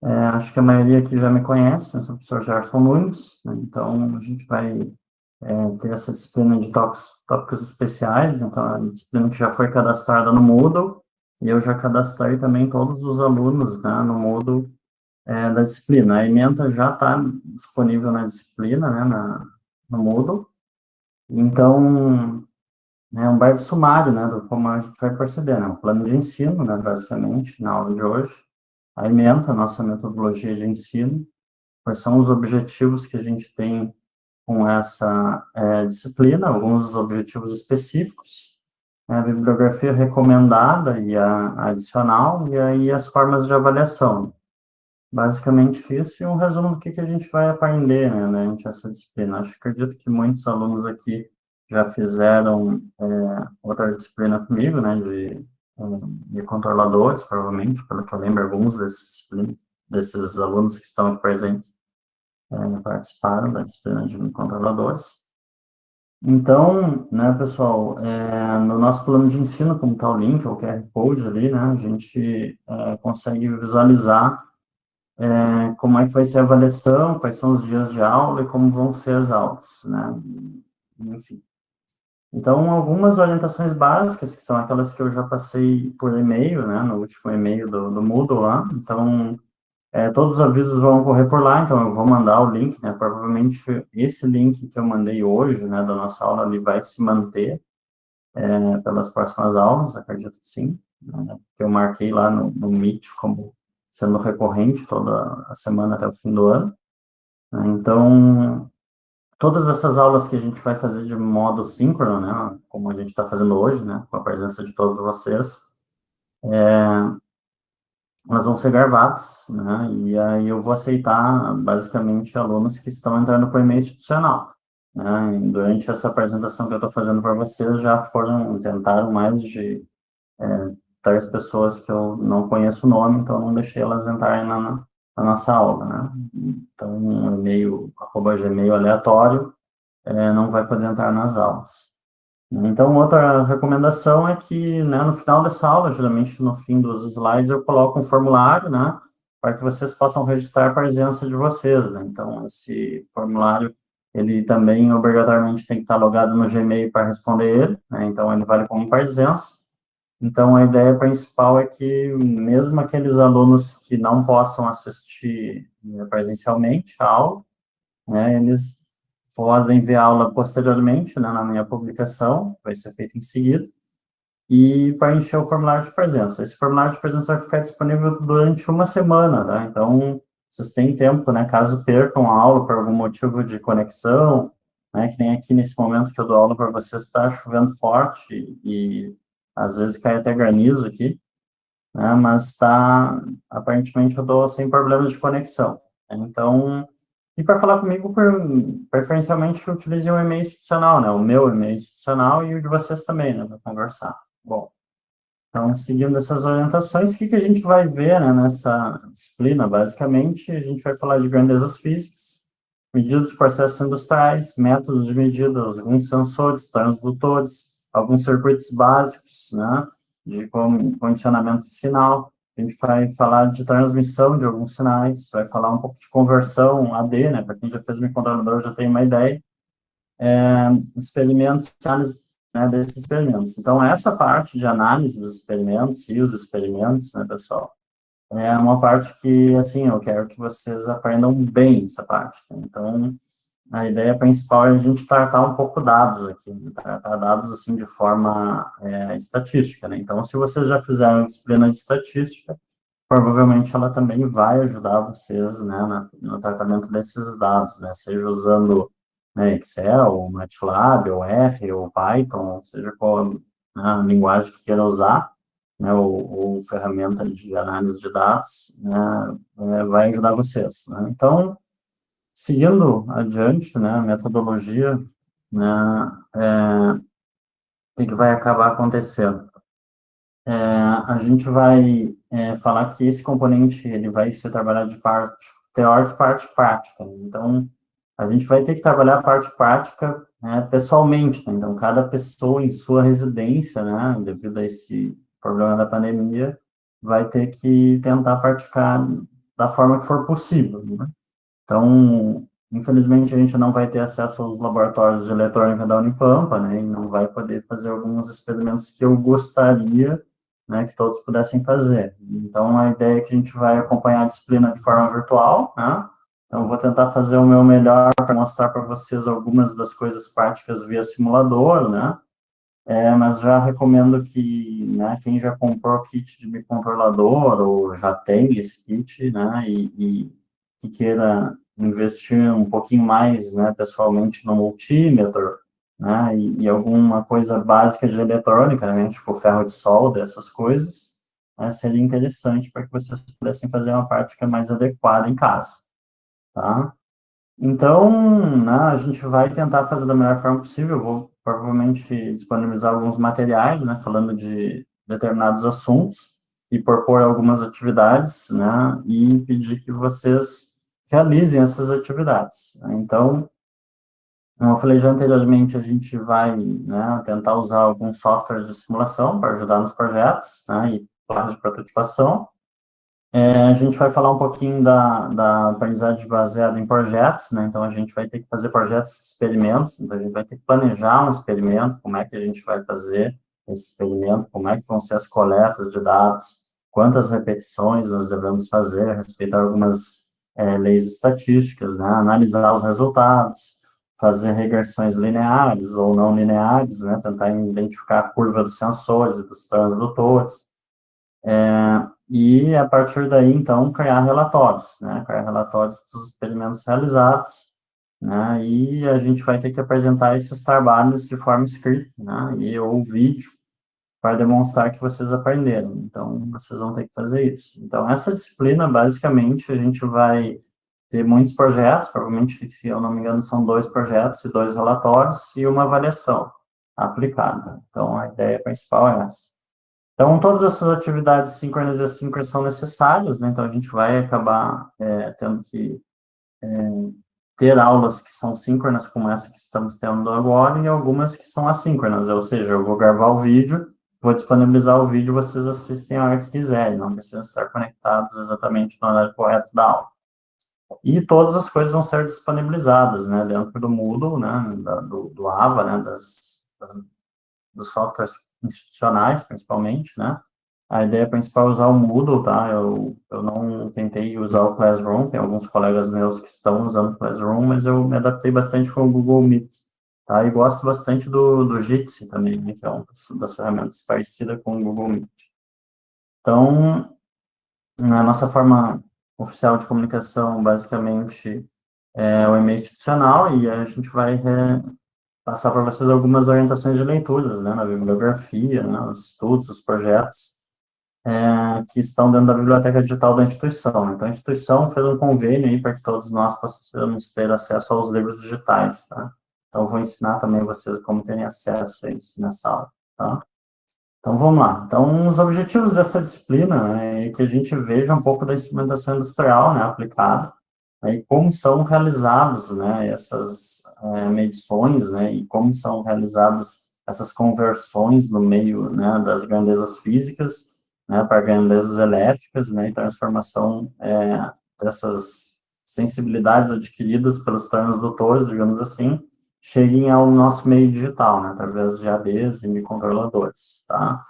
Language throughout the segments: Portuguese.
Acho que a maioria aqui já me conhece, eu sou o professor Gerson Nunes, né? Então a gente vai ter essa disciplina de tópicos especiais, né? Então a disciplina que já foi cadastrada no Moodle, e eu já cadastrei também todos os alunos, né, no Moodle da disciplina. A ementa já está disponível na disciplina, né, no Moodle. Então, é um breve sumário, né, do como a gente vai proceder, né, um plano de ensino, né, basicamente, na aula de hoje, a ementa, a nossa metodologia de ensino, quais são os objetivos que a gente tem com essa disciplina, alguns dos objetivos específicos, a bibliografia recomendada e a adicional, e aí as formas de avaliação. Basicamente isso, e um resumo do que a gente vai aprender, né, durante essa disciplina. Acredito que muitos alunos aqui já fizeram outra disciplina comigo, né, de controladores, provavelmente, pelo que eu lembro, alguns desses alunos que estão aqui presentes participaram da disciplina de controladores. Então, né, pessoal, no nosso plano de ensino, como está o link, o QR Code ali, né, a gente consegue visualizar como é que vai ser a avaliação, quais são os dias de aula e como vão ser as aulas, né, enfim. Então, algumas orientações básicas, que são aquelas que eu já passei por e-mail, né, no último e-mail do Moodle lá, então, todos os avisos vão ocorrer por lá, então eu vou mandar o link, né, provavelmente esse link que eu mandei hoje, né, da nossa aula, ele vai se manter pelas próximas aulas, acredito que sim, né, que eu marquei lá no Meet como sendo recorrente toda a semana até o fim do ano, né, então, todas essas aulas que a gente vai fazer de modo síncrono, né, como a gente está fazendo hoje, né, com a presença de todos vocês, elas vão ser gravadas, né, e aí eu vou aceitar, basicamente, alunos que estão entrando por e-mail institucional, né, e durante essa apresentação que eu estou fazendo para vocês, tentaram mais de 10 pessoas que eu não conheço o nome, então não deixei elas entrarem na nossa aula, né, então um e-mail, @gmail aleatório, não vai poder entrar nas aulas. Então, outra recomendação é que, né, no final dessa aula, geralmente no fim dos slides, eu coloco um formulário, né, para que vocês possam registrar a presença de vocês, né. Então, esse formulário, ele também, obrigatoriamente, tem que estar logado no Gmail para responder ele, né, então ele vale como presença. Então, a ideia principal é que, mesmo aqueles alunos que não possam assistir presencialmente a aula, né, eles podem ver a aula posteriormente, né, na minha publicação, vai ser feito em seguida, e preencher o formulário de presença. Esse formulário de presença vai ficar disponível durante uma semana, né, então, vocês têm tempo, né, caso percam a aula por algum motivo de conexão, né, que nem aqui nesse momento que eu dou aula para vocês, está chovendo forte e às vezes cai até granizo aqui, né, mas aparentemente eu estou sem problemas de conexão. Então, e para falar comigo, preferencialmente, utilize um e-mail institucional, né? O meu e-mail institucional e o de vocês também, né? Para conversar. Bom, então, seguindo essas orientações, o que a gente vai ver, né, nessa disciplina? Basicamente, a gente vai falar de grandezas físicas, medidas de processos industriais, métodos de medida, alguns sensores, transdutores, alguns circuitos básicos, né, de condicionamento de sinal. A gente vai falar de transmissão de alguns sinais, vai falar um pouco de conversão AD, né, para quem já fez microcontrolador já tem uma ideia, experimentos, análise, né, desses experimentos. Então, essa parte de análise dos experimentos e os experimentos, né, pessoal, é uma parte que, assim, eu quero que vocês aprendam bem essa parte. Né? Então, a ideia principal é a gente tratar um pouco dados aqui, né? Tratar dados, assim, de forma estatística, né? Então, se vocês já fizeram disciplina de estatística, provavelmente ela também vai ajudar vocês, né, no tratamento desses dados, né, seja usando, né, Excel, ou MATLAB, ou R, ou Python, seja qual, né, a linguagem que queira usar, né, ou ferramenta de análise de dados, né, vai ajudar vocês, né. Então, seguindo adiante, né, a metodologia, né, o que vai acabar acontecendo? A gente vai falar que esse componente ele vai ser trabalhado de parte teórica e parte prática. Né? Então, a gente vai ter que trabalhar a parte prática, né, pessoalmente. Né? Então, cada pessoa em sua residência, né, devido a esse problema da pandemia, vai ter que tentar praticar da forma que for possível, né? Então, infelizmente, a gente não vai ter acesso aos laboratórios de eletrônica da Unipampa, né, e não vai poder fazer alguns experimentos que eu gostaria, né, que todos pudessem fazer. Então, a ideia é que a gente vai acompanhar a disciplina de forma virtual, né, então, eu vou tentar fazer o meu melhor para mostrar para vocês algumas das coisas práticas via simulador, né, mas já recomendo que, né, quem já comprou o kit de microcontrolador ou já tem esse kit, né, e que queira investir um pouquinho mais, né, pessoalmente no multímetro, né, e alguma coisa básica de eletrônica, né, tipo ferro de solda, essas coisas, né, seria interessante para que vocês pudessem fazer uma prática mais adequada em casa, tá? Então, né, a gente vai tentar fazer da melhor forma possível. Eu vou provavelmente disponibilizar alguns materiais, né, falando de determinados assuntos e propor algumas atividades, né, e pedir que vocês realizem essas atividades, né? Então, como eu falei já anteriormente, a gente vai, né, tentar usar alguns softwares de simulação para ajudar nos projetos, né, e planos de prototipação. A gente vai falar um pouquinho da aprendizagem baseada em projetos, né? Então, a gente vai ter que fazer projetos de experimentos, então, a gente vai ter que planejar um experimento, como é que a gente vai fazer esse experimento, como é que vão ser as coletas de dados, quantas repetições nós devemos fazer, respeitar algumas leis estatísticas, né? Analisar os resultados, fazer regressões lineares ou não lineares, né? Tentar identificar a curva dos sensores e dos transdutores, e, a partir daí, então, criar relatórios, né, criar relatórios dos experimentos realizados, né, e a gente vai ter que apresentar esses trabalhos de forma escrita, né, ou vídeo, para demonstrar que vocês aprenderam. Então, vocês vão ter que fazer isso. Então, essa disciplina, basicamente, a gente vai ter muitos projetos, provavelmente, se eu não me engano, são 2 projetos e 2 relatórios e uma avaliação aplicada. Então, a ideia principal é essa. Então, todas essas atividades síncronas e assíncronas são necessárias, né? Então, a gente vai acabar tendo que ter aulas que são síncronas, como essa que estamos tendo agora, e algumas que são assíncronas, ou seja, eu vou gravar o vídeo, vou disponibilizar o vídeo, vocês assistem a hora que quiserem, não precisam estar conectados exatamente no horário correto da aula. E todas as coisas vão ser disponibilizadas, né, dentro do Moodle, né, do AVA, né, dos softwares institucionais, principalmente, né? A ideia principal é usar o Moodle, tá? Eu não tentei usar o Classroom, tem alguns colegas meus que estão usando o Classroom, mas eu me adaptei bastante com o Google Meet, tá? E gosto bastante do Jitsi também, né? Que é uma das ferramentas parecida com o Google Meet. Então, a nossa forma oficial de comunicação, basicamente, é o e-mail institucional, e a gente vai passar para vocês algumas orientações de leituras, né, na bibliografia, né, os estudos, os projetos, que estão dentro da biblioteca digital da instituição. Então, a instituição fez um convênio aí para que todos nós possamos ter acesso aos livros digitais, tá? Então, eu vou ensinar também vocês como terem acesso a isso nessa aula, tá? Então, vamos lá. Então, os objetivos dessa disciplina, né, é que a gente veja um pouco da instrumentação industrial, né, aplicada, e como são realizadas, né, essas medições, né, e como são realizadas essas conversões no meio, né, das grandezas físicas, né, para grandezas elétricas, né, e transformação dessas sensibilidades adquiridas pelos transdutores, digamos assim, cheguem ao nosso meio digital, né, através de ADs e microcontroladores, tá?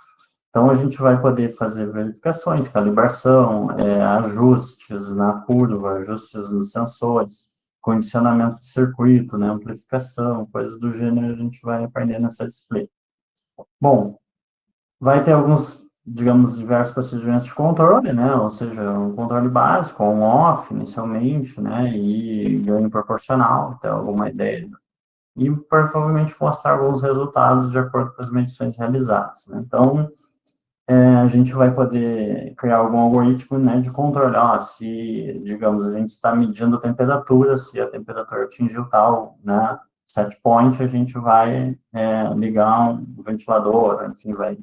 Então, a gente vai poder fazer verificações, calibração, ajustes na curva, ajustes nos sensores, condicionamento de circuito, né, amplificação, coisas do gênero, a gente vai aprender nessa disciplina. Bom, vai ter alguns, digamos, diversos procedimentos de controle, né, ou seja, um controle básico, on-off, inicialmente, né, e ganho proporcional, ter alguma ideia, e provavelmente mostrar alguns resultados de acordo com as medições realizadas, né. Então, a gente vai poder criar algum algoritmo, né, de controlar se, digamos, a gente está medindo a temperatura, se a temperatura atingiu tal, né, set point, a gente vai ligar um ventilador, enfim, vai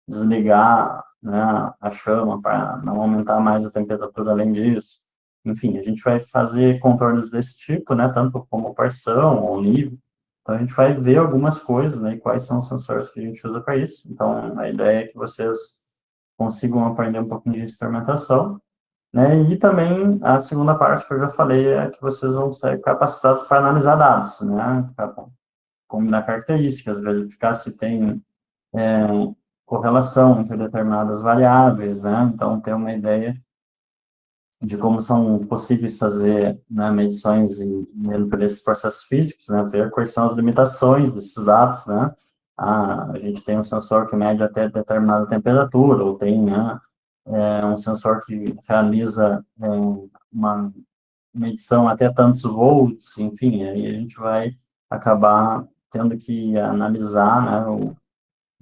desligar, né, a chama para não aumentar mais a temperatura além disso. Enfim, a gente vai fazer contornos desse tipo, né, tanto como pressão ou nível. Então, a gente vai ver algumas coisas, né, e quais são os sensores que a gente usa para isso. Então, a ideia é que vocês consigam aprender um pouquinho de instrumentação, né? E também a segunda parte que eu já falei é que vocês vão ser capacitados para analisar dados, né? Combinar características, verificar se tem correlação entre determinadas variáveis, né? Então, ter uma ideia de como são possíveis fazer, né, medições por esses processos físicos, né? Ver quais são as limitações desses dados, né? A gente tem um sensor que mede até determinada temperatura, ou tem, né, um sensor que realiza uma medição até tantos volts, enfim, aí a gente vai acabar tendo que analisar, né,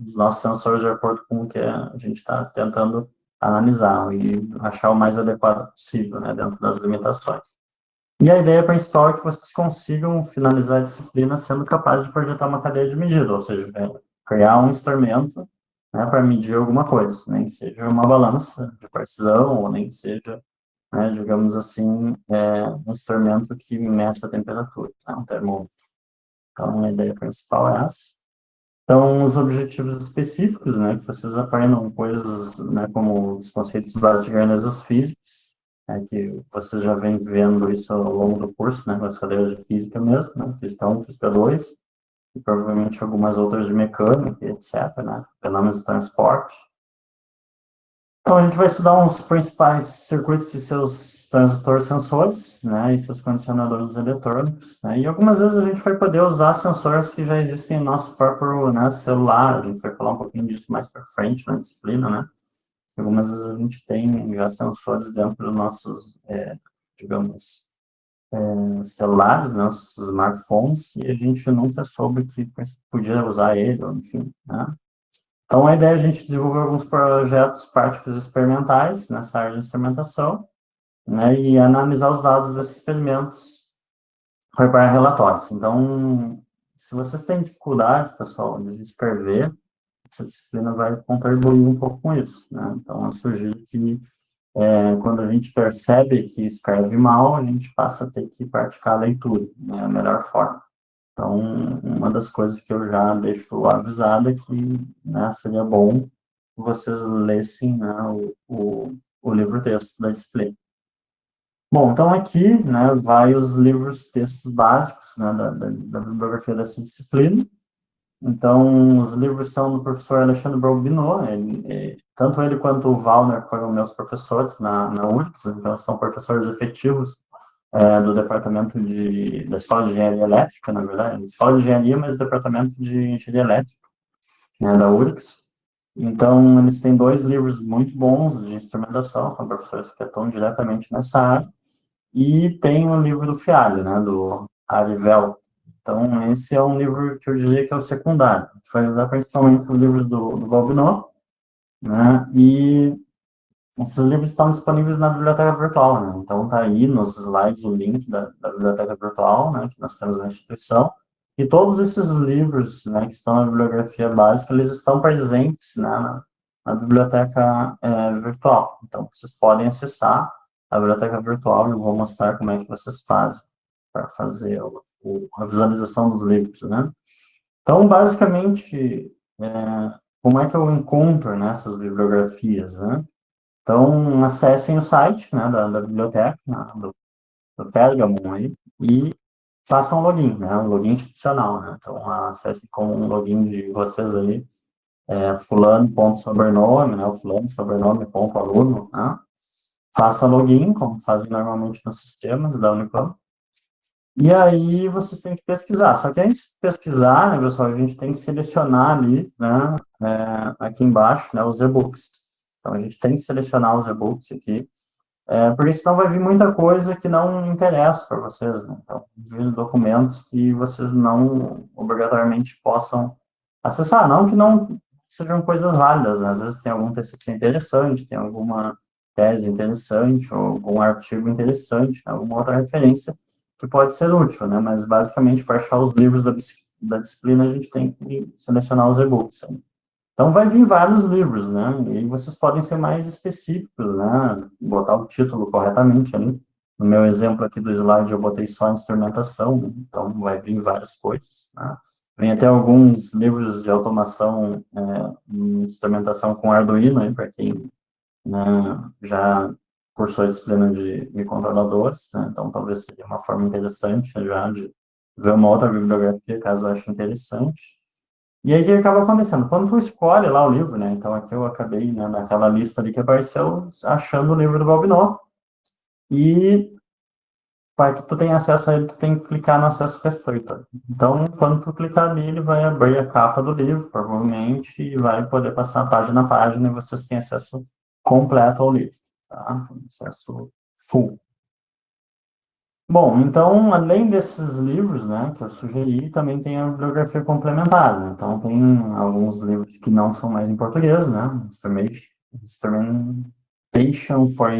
os nossos sensores de acordo com o que a gente está tentando analisar e achar o mais adequado possível, né, dentro das limitações. E a ideia principal é que vocês consigam finalizar a disciplina sendo capazes de projetar uma cadeia de medida, ou seja, criar um instrumento, né, para medir alguma coisa, nem que seja uma balança de precisão, ou nem que seja, né, digamos assim, um instrumento que meça a temperatura, né, um termômetro. Então, a ideia principal é essa. Então, os objetivos específicos, né, que vocês aprendam coisas, né, como os conceitos básicos de grandezas físicas, que vocês já vêm vendo isso ao longo do curso, né, nas cadeiras de física mesmo, né, física 1, física 2, e provavelmente algumas outras de mecânica, etc., né, fenômenos de transporte. Então, a gente vai estudar os principais circuitos e seus transistores sensores, né, e seus condicionadores eletrônicos, né, e algumas vezes a gente vai poder usar sensores que já existem no nosso próprio, né, celular, a gente vai falar um pouquinho disso mais para frente na disciplina, né, algumas vezes a gente tem já sensores dentro dos nossos, digamos, celulares, né, os smartphones, e a gente nunca soube que podia usar ele, ou enfim, né. Então, a ideia é a gente desenvolver alguns projetos práticos experimentais nessa área de instrumentação, né, e analisar os dados desses experimentos para preparar relatórios. Então, se vocês têm dificuldade, pessoal, de escrever, essa disciplina vai contribuir um pouco com isso, né? Então, eu sugiro que, quando a gente percebe que escreve mal, a gente passa a ter que praticar a leitura, né, a melhor forma. Então, uma das coisas que eu já deixo avisado é que, né, seria bom vocês lessem, né, o livro-texto da disciplina. Bom, então aqui, né, vai os livros textos básicos, né, da bibliografia dessa disciplina. Então, os livros são do professor Alexandre Balbinot, tanto ele quanto o Wallner foram meus professores na URGS, então são professores efetivos do departamento da Escola de Engenharia Elétrica, na verdade, Escola de Engenharia, mas departamento de Engenharia Elétrica, né, da URGS. Então, eles têm dois livros muito bons de instrumentação, são professores que atuam diretamente nessa área, e tem o livro do Fialho, né, do Arivel. Então, esse é um livro que eu diria que é o secundário. A gente vai usar principalmente os livros do Balbinot, né, e esses livros estão disponíveis na biblioteca virtual, né? Então, tá aí nos slides o link da biblioteca virtual, né, que nós temos na instituição. E todos esses livros, né, que estão na bibliografia básica, eles estão presentes, né, na biblioteca virtual. Então, vocês podem acessar a biblioteca virtual e eu vou mostrar como é que vocês fazem para fazer a visualização dos livros, né? Então, basicamente, como é que eu encontro nessas bibliografias, né? Então, acessem o site, né, da biblioteca, né, do Pergamon aí, e façam login, né, um login institucional, né. Então, acessem com um login de vocês aí, fulano.sobrenome, né, o fulano, sobrenome.aluno, né. Faça login, como fazem normalmente nos sistemas da Unicamp. E aí, vocês têm que pesquisar. Só que antes de pesquisar, né, pessoal, a gente tem que selecionar ali, né, aqui embaixo, né, os e-books. Então, a gente tem que selecionar os e-books aqui, porque senão vai vir muita coisa que não interessa para vocês, né? Então, vir documentos que vocês não obrigatoriamente possam acessar, não que não sejam coisas válidas, né? Às vezes tem algum TCC interessante, tem alguma tese interessante, ou algum artigo interessante, né? Alguma outra referência que pode ser útil, né? Mas, basicamente, para achar os livros da disciplina, a gente tem que selecionar os e-books, né? Então, vai vir vários livros, né? E vocês podem ser mais específicos, né? Botar o título corretamente ali. No meu exemplo aqui do slide, eu botei só instrumentação, né? Então vai vir várias coisas, né? Vem até alguns livros de automação, instrumentação com Arduino, para quem, né, já cursou a disciplina de microcontroladores, né? Então talvez seria uma forma interessante já de ver uma outra bibliografia, caso eu ache interessante. E aí o que acaba acontecendo? Quando tu escolhe lá o livro, né? Então aqui eu acabei, né, naquela lista ali que apareceu, achando o livro do Balbinot, e para que tu tenha acesso a ele, tu tem que clicar no acesso restrito. Então, quando tu clicar ali, ele vai abrir a capa do livro, provavelmente, e vai poder passar página a página, e vocês têm acesso completo ao livro, tá? Acesso full. Bom, então, além desses livros, né, que eu sugeri, também tem a bibliografia complementar, né? Então, tem alguns livros que não são mais em português, né? Instrumentation for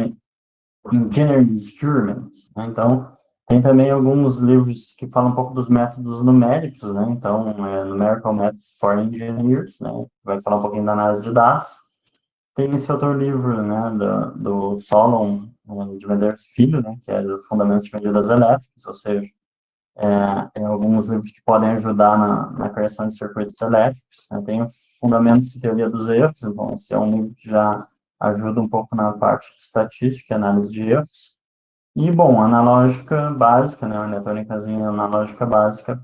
Engineering Instruments, né? Então, tem também alguns livros que falam um pouco dos métodos numéricos, né? Então, Numerical Methods for Engineers, né? Vai falar um pouquinho da análise de dados. Tem esse outro livro, né, do Solon de Medeiros Filho, né, que é o Fundamentos de Medidas Elétricas, ou seja, tem alguns livros que podem ajudar na criação de circuitos elétricos, né? Tem Fundamentos de Teoria dos Erros, então esse é um livro que já ajuda um pouco na parte de estatística e análise de erros. E, bom, analógica básica, né, uma eletrônicazinha analógica básica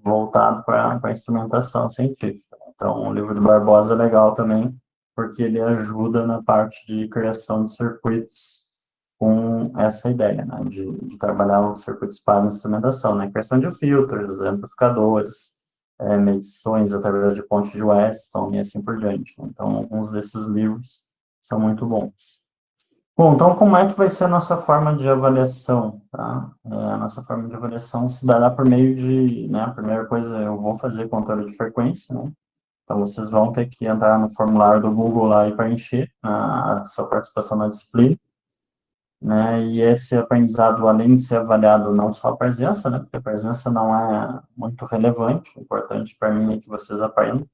voltado para a instrumentação científica. Então, o livro do Barbosa é legal também, porque ele ajuda na parte de criação de circuitos com essa ideia, né, de trabalhar os circuitos para instrumentação, né, criação de filtros, amplificadores, medições através de ponte de Weston e assim por diante. Então, alguns desses livros são muito bons. Bom, então como é que vai ser a nossa forma de avaliação, tá? A nossa forma de avaliação se dará por meio de, né, a primeira coisa, eu vou fazer controle de frequência, né? Então vocês vão ter que entrar no formulário do Google lá e preencher a sua participação na disciplina, né? E esse aprendizado, além de ser avaliado não só a presença, né? Porque a presença não é muito relevante, o importante para mim é que vocês aprendam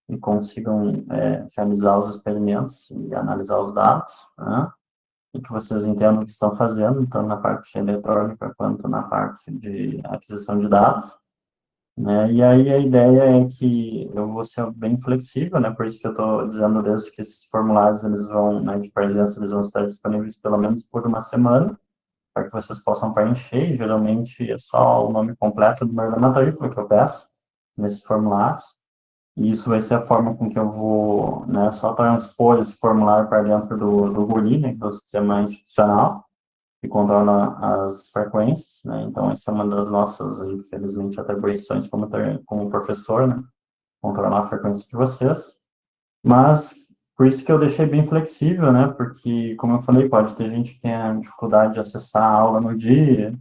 e consigam realizar os experimentos e analisar os dados, né? E que vocês entendam o que estão fazendo, tanto na parte eletrônica quanto na parte de aquisição de dados, né? E aí a ideia é que eu vou ser bem flexível, né? Por isso que eu estou dizendo desde que esses formulários eles vão, né, de presença, eles vão estar disponíveis pelo menos por uma semana, para que vocês possam preencher. Geralmente é só o nome completo do número da matrícula que eu peço nesses formulários. E isso vai ser a forma com que eu vou, né, só transpor esse formulário para dentro do GUI, né, que é o sistema institucional, que controla as frequências, né. Então essa é uma das nossas, infelizmente, atribuições como professor, né, controlar a frequência de vocês. Mas por isso que eu deixei bem flexível, né, porque, como eu falei, pode ter gente que tenha dificuldade de acessar a aula no dia.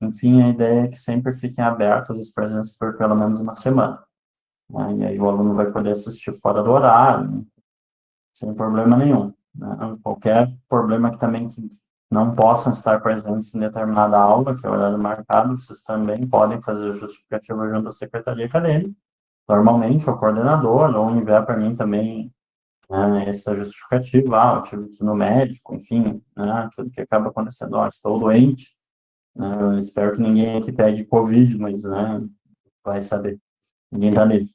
Enfim, a ideia é que sempre fiquem abertos as presenças por pelo menos uma semana, né? E aí o aluno vai poder assistir fora do horário, sem problema nenhum, né? Qualquer problema que também que não possam estar presentes em determinada aula, que é o horário marcado, vocês também podem fazer o justificativo junto à secretaria acadêmica, normalmente, o coordenador, ou enviar para mim também, né, essa justificativa, eu tive que ir no médico, enfim, né, aquilo que acaba acontecendo, estou doente, né, eu espero que ninguém aqui pegue Covid, mas, né, vai saber, ninguém está livre.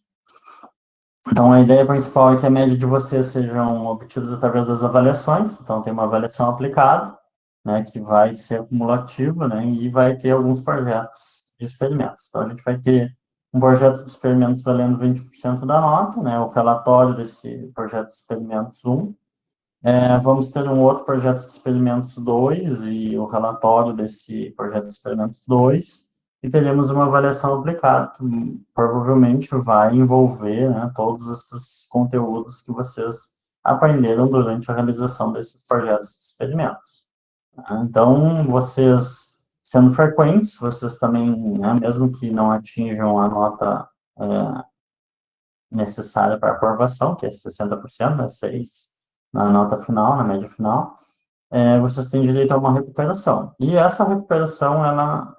Então, a ideia principal é que a média de vocês sejam obtidas através das avaliações. Então, tem uma avaliação aplicada, né, que vai ser acumulativa, né, e vai ter alguns projetos de experimentos. Então, a gente vai ter um projeto de experimentos valendo 20% da nota, né, o relatório desse projeto de experimentos 1. Vamos ter um outro projeto de experimentos 2 e o relatório desse projeto de experimentos 2. E teremos uma avaliação aplicada, que provavelmente vai envolver, né, todos esses conteúdos que vocês aprenderam durante a realização desses projetos de experimentos. Então, vocês, sendo frequentes, vocês também, né, mesmo que não atinjam a nota necessária para aprovação, que é 60%, né, 6 na nota final, na média final, vocês têm direito a uma recuperação. E essa recuperação, ela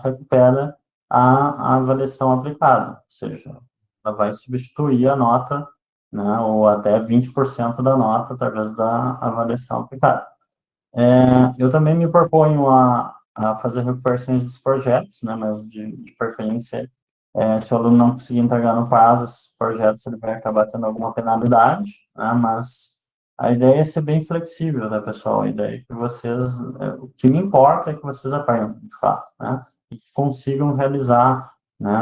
recupera a avaliação aplicada, ou seja, ela vai substituir a nota, né, ou até 20% da nota através da avaliação aplicada. Eu também me proponho a fazer recuperações dos projetos, né, mas de preferência, se o aluno não conseguir entregar no prazo esses projetos, ele vai acabar tendo alguma penalidade, né, mas a ideia é ser bem flexível, né, pessoal? A ideia é que vocês, o que me importa é que vocês aprendam, de fato, né? E que consigam realizar, né,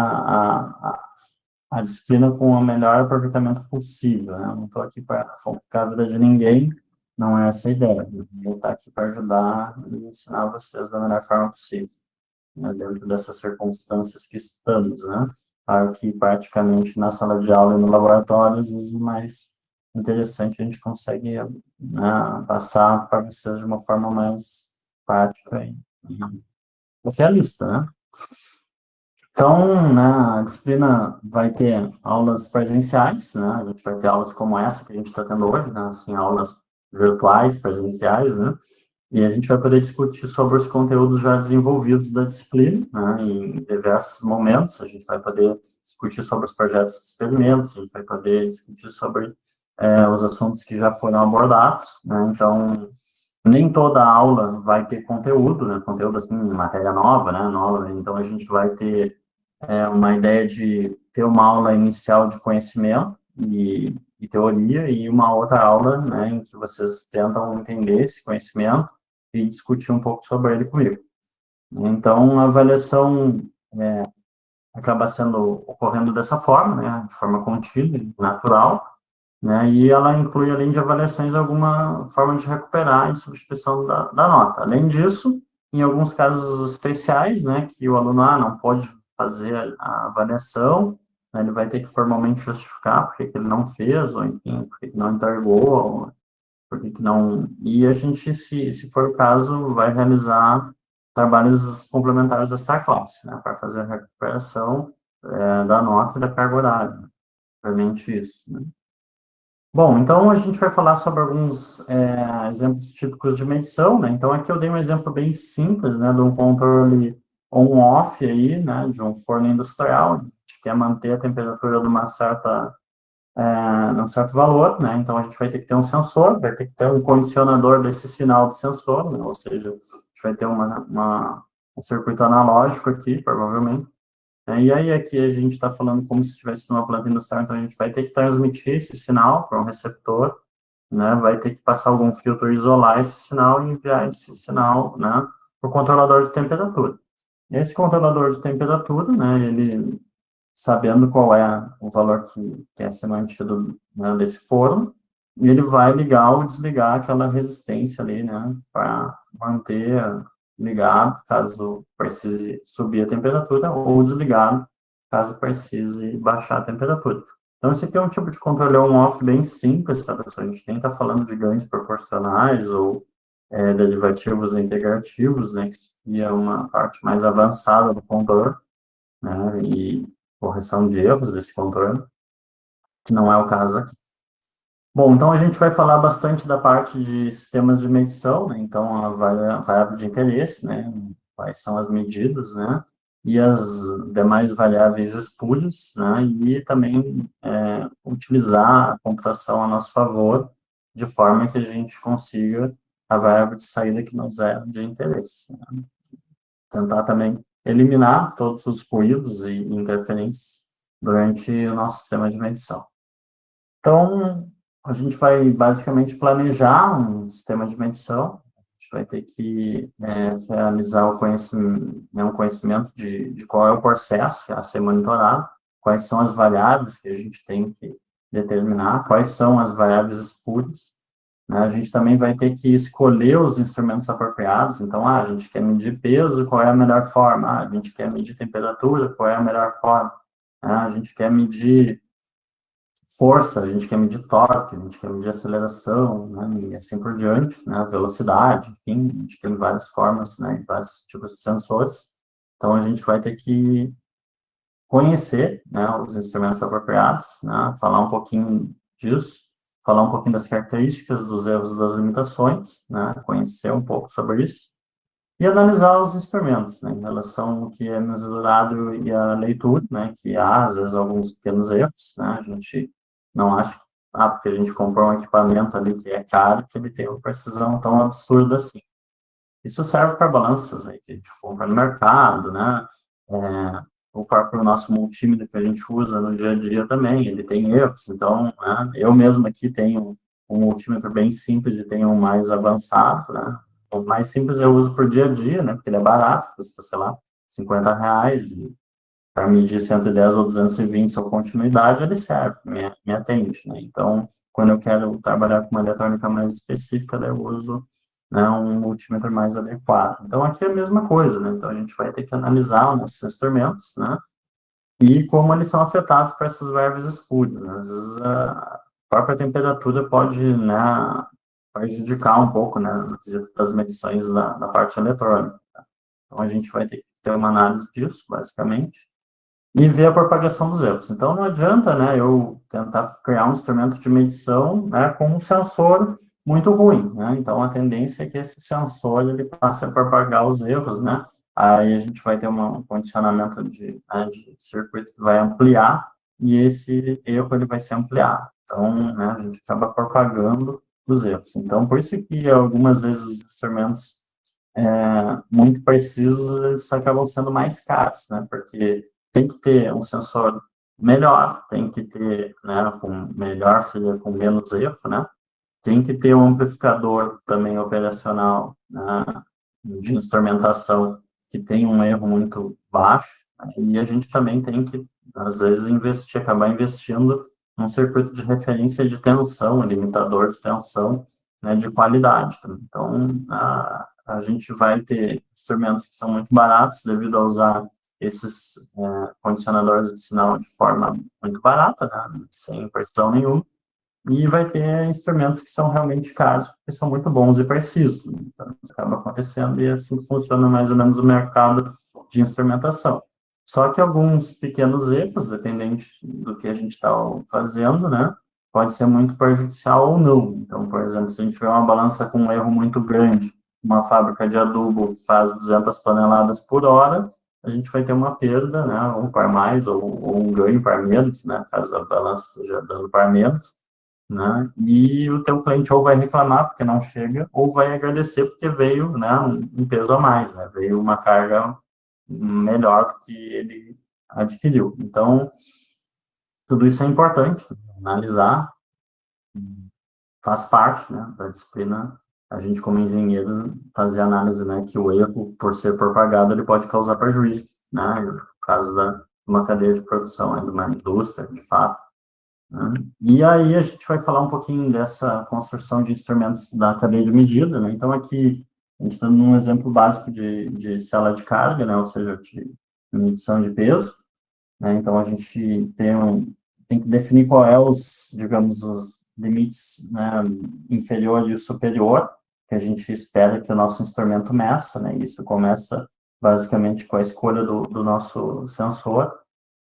a disciplina com o melhor aproveitamento possível, né? Eu não estou aqui para complicar a vida de ninguém, não é essa a ideia. Eu estou aqui para ajudar e ensinar vocês da melhor forma possível, né, dentro dessas circunstâncias que estamos, né? Claro que praticamente na sala de aula e no laboratório, às vezes, mais interessante, a gente consegue, né, passar para vocês de uma forma mais prática e realista, né? Então, né, a disciplina vai ter aulas presenciais, né? A gente vai ter aulas como essa que a gente está tendo hoje, né? Assim, aulas virtuais, presenciais, né? E a gente vai poder discutir sobre os conteúdos já desenvolvidos da disciplina, né, em diversos momentos. A gente vai poder discutir sobre os projetos de experimentos, a gente vai poder discutir sobre os assuntos que já foram abordados, né. Então, nem toda aula vai ter conteúdo, né, conteúdo assim, matéria nova, né, nova. Então, a gente vai ter uma ideia de ter uma aula inicial de conhecimento e teoria, e uma outra aula, né, em que vocês tentam entender esse conhecimento e discutir um pouco sobre ele comigo. Então, a avaliação acaba ocorrendo dessa forma, né, de forma contínua, natural, né, e ela inclui, além de avaliações, alguma forma de recuperar em substituição da nota. Além disso, em alguns casos especiais, né, que o aluno não pode fazer a avaliação, né, ele vai ter que formalmente justificar porque que ele não fez, ou enfim, porque que não entregou, ou porque que não... E a gente, se for o caso, vai realizar trabalhos complementares extra-classe, né, para fazer a recuperação da nota e da carga horária, né, realmente isso, né. Bom, então a gente vai falar sobre alguns exemplos típicos de medição, né? Então aqui eu dei um exemplo bem simples, né, de um controle on-off aí, né, de um forno industrial. A gente quer manter a temperatura de de um certo valor, né? Então a gente vai ter que ter um sensor, vai ter que ter um condicionador desse sinal do sensor, né? Ou seja, a gente vai ter um circuito analógico aqui, provavelmente. E aí aqui a gente está falando como se estivesse numa planta industrial, então a gente vai ter que transmitir esse sinal para um receptor, né, vai ter que passar algum filtro, isolar esse sinal e enviar esse sinal, né, para o controlador de temperatura. Esse controlador de temperatura, né, ele, sabendo qual é o valor que quer ser mantido, né, desse forno, ele vai ligar ou desligar aquela resistência ali, né, para manter ligado, caso precise subir a temperatura, ou desligado, caso precise baixar a temperatura. Então, esse aqui é um tipo de controle on-off bem simples, tá, pessoal? A gente nem está falando de ganhos proporcionais ou derivativos integrativos, né, que seria uma parte mais avançada do controle, né, e correção de erros desse controle, que não é o caso aqui. Bom, então a gente vai falar bastante da parte de sistemas de medição, né? Então a variável de interesse, né? Quais são as medidas, né? E as demais variáveis espúrias, né? E também utilizar a computação a nosso favor, de forma que a gente consiga a variável de saída que nos é de interesse, né? Tentar também eliminar todos os ruídos e interferências durante o nosso sistema de medição. Então, a gente vai basicamente planejar um sistema de medição. A gente vai ter que realizar o conhecimento, um conhecimento de qual é o processo a ser monitorado, quais são as variáveis que a gente tem que determinar, quais são as variáveis espúrias, né? A gente também vai ter que escolher os instrumentos apropriados. Então, a gente quer medir peso, qual é a melhor forma? A gente quer medir temperatura, qual é a melhor forma? A gente quer medir força, a gente quer medir torque, a gente quer medir aceleração, né, e assim por diante, né, velocidade, enfim, a gente tem várias formas, né, vários tipos de sensores. Então, a gente vai ter que conhecer, né, os instrumentos apropriados, né, falar um pouquinho disso, falar um pouquinho das características, dos erros e das limitações, né, conhecer um pouco sobre isso, e analisar os instrumentos, né, em relação ao que é mesurado e a leitura, né, que há, às vezes, alguns pequenos erros, né, a gente não acha, porque a gente comprou um equipamento ali que é caro, que ele tem uma precisão tão absurda assim. Isso serve para balanças aí que a gente compra no mercado, né, o próprio nosso multímetro que a gente usa no dia a dia também, ele tem erros, então, né, eu mesmo aqui tenho um multímetro bem simples e tem um mais avançado, né? O mais simples eu uso por dia a dia, né? Porque ele é barato, custa, sei lá, R$ 50, e para medir 110 ou 220 sua continuidade, ele serve, me atende, né? Então, quando eu quero trabalhar com uma eletrônica mais específica, daí eu uso, né, um multímetro mais adequado. Então, aqui é a mesma coisa, né? Então, a gente vai ter que analisar os nossos instrumentos, né? E como eles são afetados por essas variáveis escuras, né? Às vezes a própria temperatura pode, né, prejudicar um pouco, né, no quesito das medições da parte eletrônica. Então, a gente vai ter que ter uma análise disso, basicamente, e ver a propagação dos erros. Então, não adianta, né, eu tentar criar um instrumento de medição, né, com um sensor muito ruim, né? Então, a tendência é que esse sensor ele passe a propagar os erros, né? Aí a gente vai ter um condicionamento de circuito que vai ampliar e esse erro ele vai ser ampliado. Então, né, a gente acaba propagando os erros. Então, por isso que algumas vezes os instrumentos muito precisos eles acabam sendo mais caros, né? Porque tem que ter um sensor melhor, tem que ter, né, com melhor, seja com menos erro, né? Tem que ter um amplificador também operacional, né, de instrumentação que tem um erro muito baixo, né? E a gente também tem que, às vezes, acabar investindo num circuito de referência de tensão, limitador de tensão, né, de qualidade. Então, a gente vai ter instrumentos que são muito baratos devido a usar esses condicionadores de sinal de forma muito barata, né, sem pressão nenhuma, e vai ter instrumentos que são realmente caros, porque são muito bons e precisos. Então, isso acaba acontecendo e assim funciona mais ou menos o mercado de instrumentação. Só que alguns pequenos erros, dependente do que a gente está fazendo, né, pode ser muito prejudicial ou não. Então, por exemplo, se a gente tiver uma balança com um erro muito grande, uma fábrica de adubo faz 200 toneladas por hora, a gente vai ter uma perda, né, um par mais ou um ganho par menos, né, caso a balança esteja dando par menos, né? E o teu cliente ou vai reclamar porque não chega, ou vai agradecer porque veio, né, um peso a mais, né? Veio uma carga melhor do que ele adquiriu. Então, tudo isso é importante, analisar, faz parte, né, da disciplina. A gente, como engenheiro, fazer análise, né, que o erro, por ser propagado, ele pode causar prejuízo, né? No caso de uma cadeia de produção, né, de uma indústria, de fato. Né? E aí a gente vai falar um pouquinho dessa construção de instrumentos da cadeia de medida, né? Então aqui a gente está num exemplo básico de cela de carga, né? Ou seja, de medição de peso, né? Então a gente tem que definir qual é digamos, os limites, né, inferior e superior que a gente espera que o nosso instrumento meça, né? Isso começa basicamente com a escolha do nosso sensor.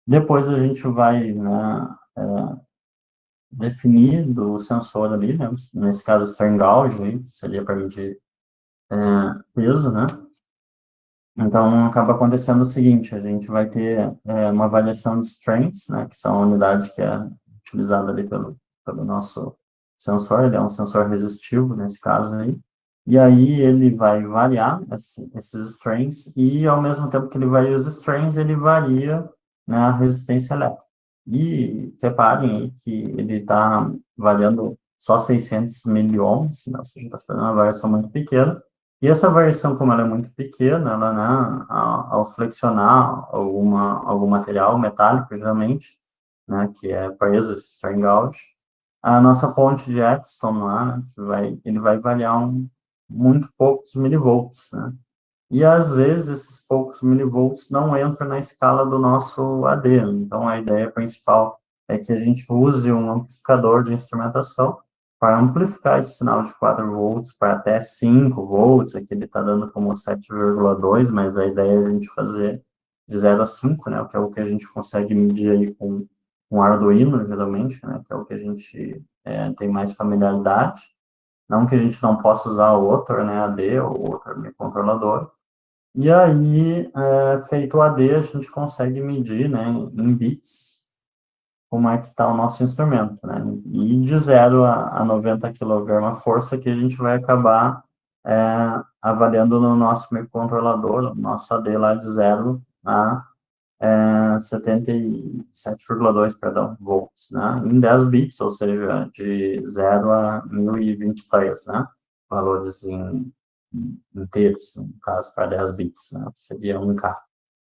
Depois a gente vai, né, definir do sensor ali, né? Nesse caso, strain gauge, seria para medir peso, né? Então, acaba acontecendo o seguinte, a gente vai ter uma variação de strengths, né? Que são a unidade que é utilizada ali pelo nosso sensor, ele é um sensor resistivo, nesse caso aí, e aí ele vai variar esses strengths, e ao mesmo tempo que ele varia os strengths, ele varia, né, a resistência elétrica. E reparem aí que ele está variando só 600 miliohms, né, ou seja, está fazendo uma variação muito pequena. E essa variação, como ela é muito pequena, ela, né, ao flexionar algum material metálico, geralmente, né, que é preso, esse strain gauge, a nossa ponte de Epstein lá, né, ele vai variar muito poucos milivolts, né? E às vezes esses poucos milivolts não entram na escala do nosso AD. Então a ideia principal é que a gente use um amplificador de instrumentação para amplificar esse sinal de 4 volts para até 5 volts. Aqui ele está dando como 7,2, mas a ideia é a gente fazer de 0 a 5, né? Que é o que a gente consegue medir aí com um Arduino, geralmente, né? Que é o que a gente tem mais familiaridade. Não que a gente não possa usar o outro, né? AD ou outro controlador. E aí, feito o AD, a gente consegue medir, né, em bits, como é que está o nosso instrumento, né? E de 0 a 90 kg-força que a gente vai acabar avaliando no nosso microcontrolador, no nosso AD lá de 0 a 77,2, perdão, volts, né, em 10 bits, ou seja, de 0 a 1023, né, valores inteiros, no caso, para 10 bits, né, seria 1K,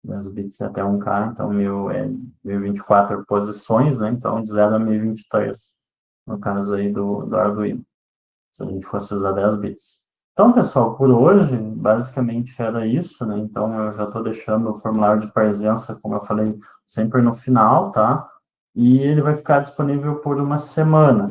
10 bits até 1K, então 1024 posições, né, então de 0 a 1023, no caso aí do Arduino, se a gente fosse usar 10 bits. Então, pessoal, por hoje, basicamente era isso, né? Então, eu já estou deixando o formulário de presença, como eu falei, sempre no final, tá? E ele vai ficar disponível por uma semana.